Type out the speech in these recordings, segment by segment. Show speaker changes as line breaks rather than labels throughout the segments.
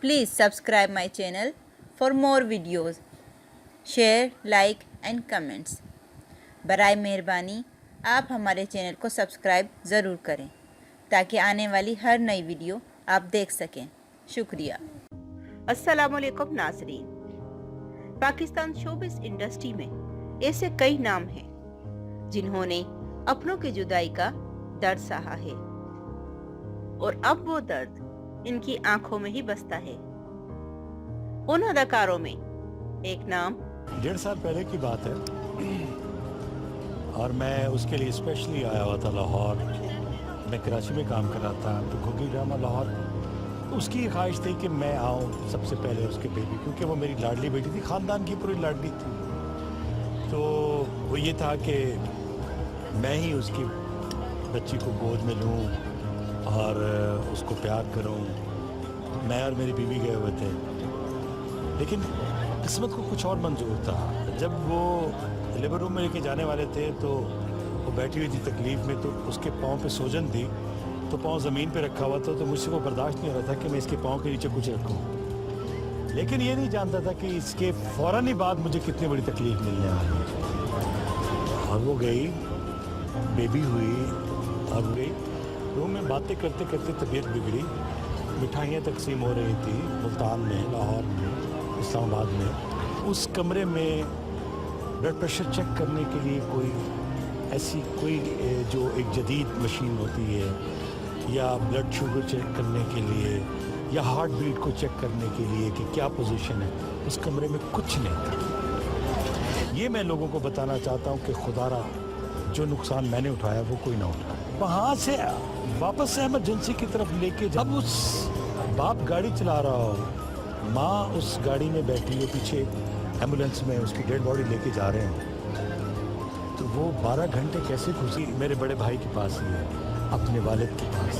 Please subscribe my channel for more videos. Share, like and comments. برائے مہربانی آپ ہمارے چینل کو سبسکرائب ضرور کریں تاکہ آنے والی ہر نئی ویڈیو آپ دیکھ سکیں. شکریہ.
السلام علیکم ناظرین. پاکستان شوبز انڈسٹری میں ایسے کئی نام ہیں جنہوں نے اپنوں کی جدائی کا درد سہا ہے اور اب وہ درد ان کی آنکھوں میں ہی بستا ہے. ان اداکاروں میں ایک نام
1.5 سال پہلے کی بات ہے اور میں اس کے لیے اسپیشلی آیا ہوا تھا لاہور. میں کراچی میں کام کر رہا تھا تو گھگی ڈرامہ لاہور. اس کی خواہش تھی کہ میں آؤں سب سے پہلے اس کے بیٹی، کیونکہ وہ میری لاڈلی بیٹی تھی، خاندان کی پوری لاڈلی تھی. تو وہ یہ تھا کہ میں ہی اس کی بچی کو گود میں لوں اور اس کو پیار کروں. میں اور میری بیوی گئے ہوئے تھے، لیکن قسمت کو کچھ اور منظور تھا. جب وہ لیبر روم میں لے کے جانے والے تھے تو وہ بیٹھی ہوئی تھی تکلیف میں، تو اس کے پاؤں پہ سوجن تھی تو پاؤں زمین پہ رکھا ہوا تھا، تو مجھ سے وہ برداشت نہیں ہو رہا تھا کہ میں اس کے پاؤں کے نیچے کچھ رکھوں. لیکن یہ نہیں جانتا تھا کہ اس کے فوراً ہی بعد مجھے کتنی بڑی تکلیف ملنے والی ہے. اور وہ گئی، بیبی ہوئی اور گئی. روم میں باتیں کرتے کرتے طبیعت بگڑی. مٹھائیاں تقسیم ہو رہی تھی ملتان میں، لاہور میں، اسلام آباد میں. اس کمرے میں بلڈ پریشر چیک کرنے کے لیے ایسی کوئی جو ایک جدید مشین ہوتی ہے، یا بلڈ شوگر چیک کرنے کے لیے، یا ہارٹ بیٹ کو چیک کرنے کے لیے کہ کیا پوزیشن ہے، اس کمرے میں کچھ نہیں تھا. یہ میں لوگوں کو بتانا چاہتا ہوں کہ خدا را جو نقصان میں نے اٹھایا وہ کوئی نہ اٹھائے. وہاں سے واپس سے ایمرجنسی کی طرف لے کے جب اس باپ گاڑی چلا رہا ہو، ماں اس گاڑی میں بیٹھی ہو، پیچھے ایمبولینس میں اس کی ڈیڈ باڈی لے کے جا رہے ہیں، تو وہ 12 گھنٹے کیسے گزری؟ میرے بڑے بھائی کے پاس ہی ہے، اپنے والد کے پاس.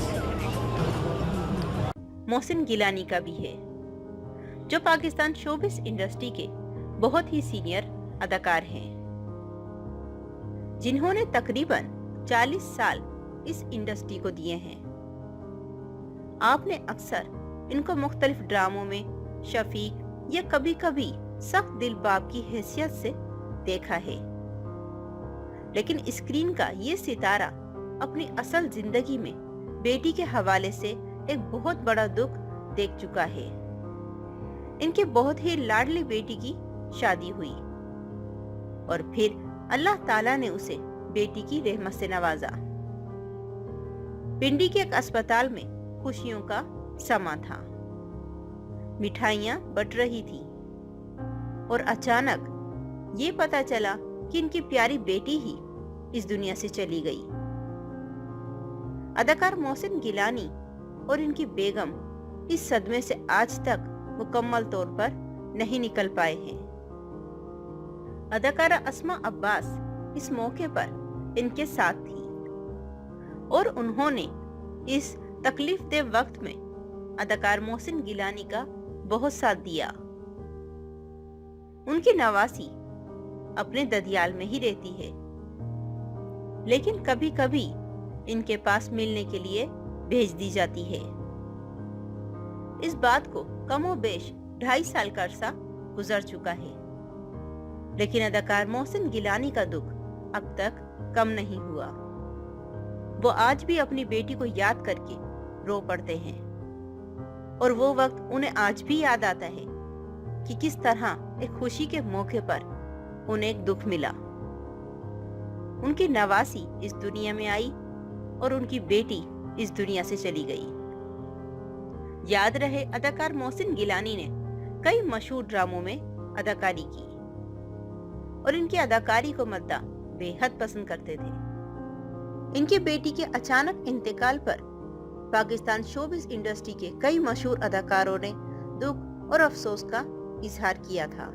محسن گیلانی کا بھی ہے، جو پاکستان شوبز انڈسٹری کے بہت ہی سینئر اداکار ہیں، جنہوں نے تقریباً 40 سال اس انڈسٹری کو دیے ہیں. آپ نے اکثر ان کو مختلف ڈراموں میں شفیق یا کبھی کبھی سخت دل باپ کی حیثیت سے دیکھا ہے. لیکن اسکرین کا یہ ستارہ اپنی اصل زندگی میں بیٹی کے حوالے سے ایک بہت بڑا دکھ دیکھ چکا ہے. ان کے بہت ہی لاڈلی بیٹی کی شادی ہوئی اور پھر اللہ تعالیٰ نے اسے بیٹی کی رحمت سے نوازا. پنڈی کے ایک اسپتال میں خوشیوں کا سما تھا، مٹھائیاں بٹ رہی تھی اور اچانک یہ پتا چلا کہ ان کی پیاری بیٹی ہی اس دنیا سے چلی گئی. اداکار محسن گیلانی اور ان کی بیگم اس صدمے سے آج تک مکمل طور پر نہیں نکل پائے ہیں. اداکارہ اسما عباس اس موقع پر ان کے ساتھ تھی اور انہوں نے اس تکلیف دہ وقت میں اداکار محسن گیلانی کا بہت ساتھ دیا. ان کی نواسی اپنے ددیال میں ہی رہتی ہے، لیکن کبھی کبھی ان کے پاس ملنے کے لیے بھیج دی جاتی ہے. اس بات کو کم و بیش 2.5 سال کا عرصہ گزر چکا ہے، لیکن اداکار محسن گیلانی کا دکھ اب تک کم نہیں ہوا. وہ آج بھی اپنی بیٹی کو یاد کر کے رو پڑتے ہیں اور وہ وقت انہیں آج بھی یاد آتا ہے کہ کس طرح ایک خوشی کے موقع پر انہیں ایک دکھ ملا. ان کی نواسی اس دنیا میں آئی اور ان کی بیٹی اس دنیا سے چلی گئی. یاد رہے اداکار محسن گیلانی نے کئی مشہور ڈراموں میں اداکاری کی اور ان کی اداکاری کو مداح بے حد پسند کرتے تھے. ان کی بیٹی کے اچانک انتقال پر پاکستان شوبز انڈسٹری کے کئی مشہور اداکاروں نے دکھ اور افسوس کا اظہار کیا تھا.